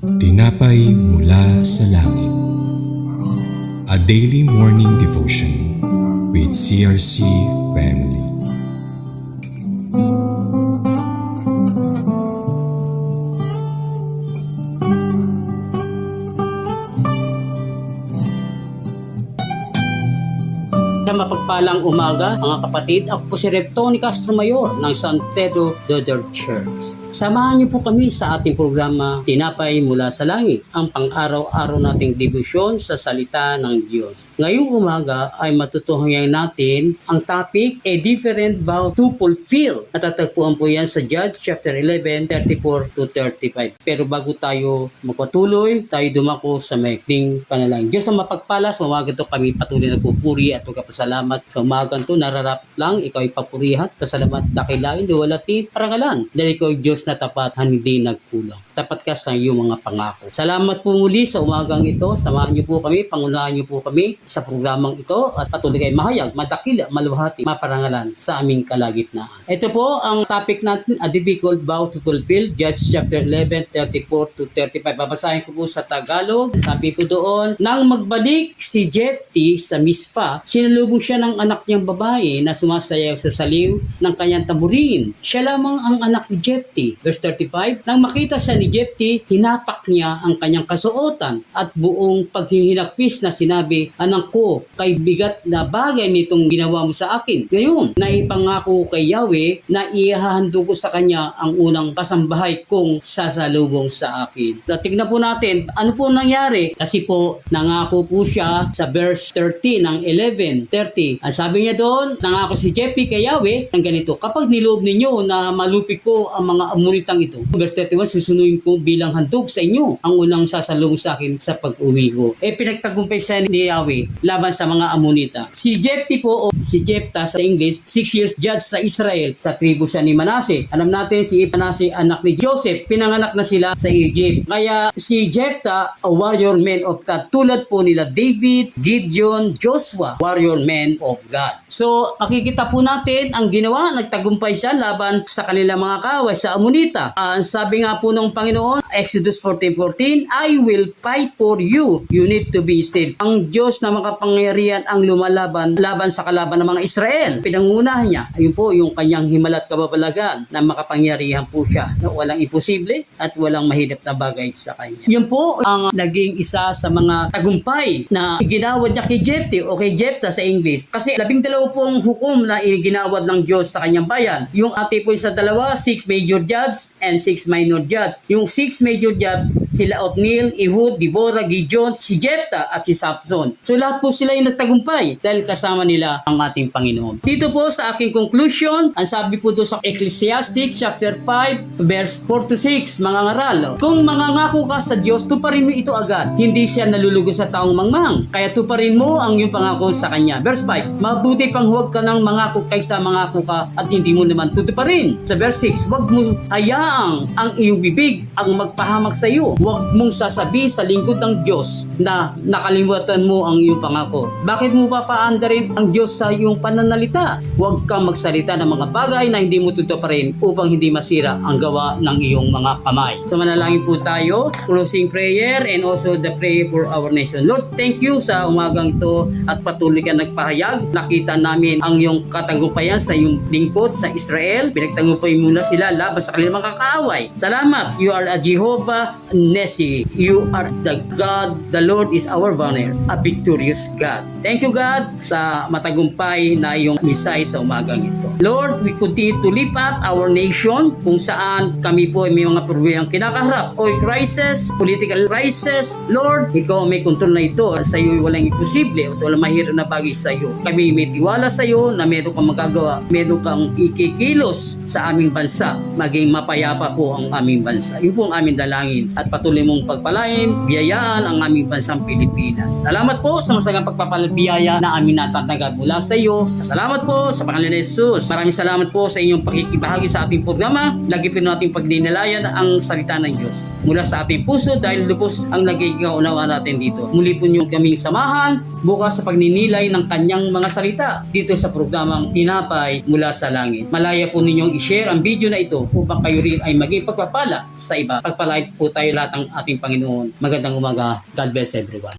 Tinapay mula sa langit. A daily morning devotion with CRC Family. Sa mapagpalang umaga, mga kapatid, ako po si Rev Tony Castro Mayor ng San Pedro Dodor Church. Samahan niyo po kami sa ating programa Tinapay Mula sa Langit, ang pang-araw-araw nating debosyon sa salita ng Diyos. Ngayong umaga ay matutuhayan natin ang topic, A Different Vow to Fulfill. Natatagpuan po yan sa Judges chapter 11, 34 to 35. Pero bago tayo magpatuloy, tayo dumako sa maikling panalangin. Diyos ang mapagpala, sa umaga ito kami patuloy nagpupuri at magkapasalamat. Sa umaga ito, nararap lang, ikaw ay papurihat, kasalamat, dakilain, duwalati, parangalan. Dahil ikaw ay Diyos na tapat, hindi nagkulang. Tapat ka sa iyong mga pangako. Salamat po muli sa umagang ito. Samahan niyo po kami, pangunahan niyo po kami sa programang ito at patuloy kayo mahayag, madakila, maluhati, maparangalan sa aming kalagitnaan. Ito po ang topic natin, A Difficult Vow to Fulfill, Judges chapter 11, 34 to 35. Babasahin ko po sa Tagalog. Sabi po doon, nang magbalik si Jephthah sa Mispa, sinalubong siya ng anak niyang babae na sumasayaw sa saliw ng kanyang taburin. Siya lamang ang anak ni Jephthah. Verse 35, nang makita siya ni Jephthah, hinapak niya ang kanyang kasuotan at buong paghihinakpis na sinabi, anak ko, kay bigat na bagay nitong ginawa mo sa akin. Ngayon, naipangako kay Yahweh na ihahandog ko sa kanya ang unang kasambahay kong sasalubong sa akin. Tignan po natin, ano po nangyari? Kasi po, nangako po siya sa verse 13 ng 11:30. Ang sabi niya doon, nangako si Jephthah kay Yahweh ng ganito, kapag niloob ninyo na malupig ko ang mga amunitang ito. Verse 31, susunuin ko bilang handog sa inyo ang unang sasalubong sa akin sa pag-uwi ko. Pinagtagumpay siya ni Yahweh laban sa mga Amonita. Si Jephthah po, o si Jephthah sa English, 6 years judge sa Israel. Sa tribu siya ni Manasseh. Alam natin si Manasseh, anak ni Joseph, pinanganak na sila sa Egypt. Kaya si Jephthah, a warrior man of God, tulad po nila David, Gideon, Joshua, warrior men of God. So, makikita po natin ang ginawa, nagtagumpay siya laban sa kanilang mga kaway sa Amonita. Sabi nga po ng Panginoon, Exodus 14:14, I will fight for you. You need to be still. Ang Diyos na makapangyarihan ang lumalaban sa kalaban ng mga Israel. Pinangunahan niya, ayun po yung kanyang himalat kababalagan na makapangyarihan po siya. Na walang imposible at walang mahirap na bagay sa kanya. Yun po ang naging isa sa mga tagumpay na ginawad niya kay Jephthah o kay Jephthah sa English. Kasi 12 pong hukom na ginawad ng Diyos sa kanyang bayan. Yung ate po sa dalawa, 6 major judge and 6 minor judge. Yung 6 major judge, sila Othniel, Ehud, Deborah, Gideon, si Jephthah at si Samson. So lahat po sila yung nagtagumpay dahil kasama nila ang ating Panginoon. Dito po sa aking conclusion, ang sabi po doon sa Ecclesiastic chapter 5 verse 4 to 6, mga ngaral. Kung mangangako ka sa Diyos, tuparin mo ito agad. Hindi siya nalulugod sa taong mangmang. Kaya tuparin mo ang iyong pangako sa Kanya. Verse 5, mabuti pang huwag ka nang mangako kaysa mangako ka at hindi mo naman tutuparin. Sa verse 6, huwag mo hayaang ang iyong bibig ang magpahamak sa iyo. Huwag mong sasabi sa lingkod ng Diyos na nakalimutan mo ang iyong pangako. Bakit mo papaandarin ang Diyos sa iyong pananalita? Huwag kang magsalita ng mga bagay na hindi mo tutuparin upang hindi masira ang gawa ng iyong mga kamay. So manalangin po tayo, closing prayer and also the prayer for our nation. Lord, thank you sa umagang ito at patuloy ka nagpahayag. Nakita namin ang iyong katagumpayan sa iyong lingkod sa Israel. Pinagtagumpay mo na sila laban sa kanilang mga kaaway. Salamat, you are a Jehovah Nessi. You are the God, the Lord is our banner, a victorious God. Thank you God sa matagumpay na iyong misay sa umagang ito. Lord, we continue to lift up our nation kung saan kami po ay may mga problemang kinakaharap. Oil crisis, political crisis. Lord, ikaw may kontrol na ito. Sa iyo walang imposible at walang mahirap na bagay sa iyo. Kami may tiwala sa iyo na meron kang magagawa, meron kang ikikilos sa aming bansa. Maging mapayapa po ang aming bansa. Yun po ang aming dalangin at patuloy mong pagpalain, biyayaan ang aming bansang Pilipinas. Salamat po sa masagang pagpapalabiyaya na aming natatanggap mula sa iyo. Salamat po sa pangalan ni Jesus. Maraming salamat po sa inyong pakikibahagi sa ating programa. Lagi po natin pagninalayan ang salita ng Diyos mula sa ating puso dahil lubos ang nagiging kaunawaan natin dito. Muli po niyo kaming samahan bukas sa pagninilay ng kanyang mga salita dito sa programang Tinapay Mula sa Langit. Malaya po ninyong i-share ang video na ito upang kayo rin ay maging pagpapala sa sa iba. Pagpalain po tayo lahat ng ating Panginoon. Magandang umaga. God bless everyone.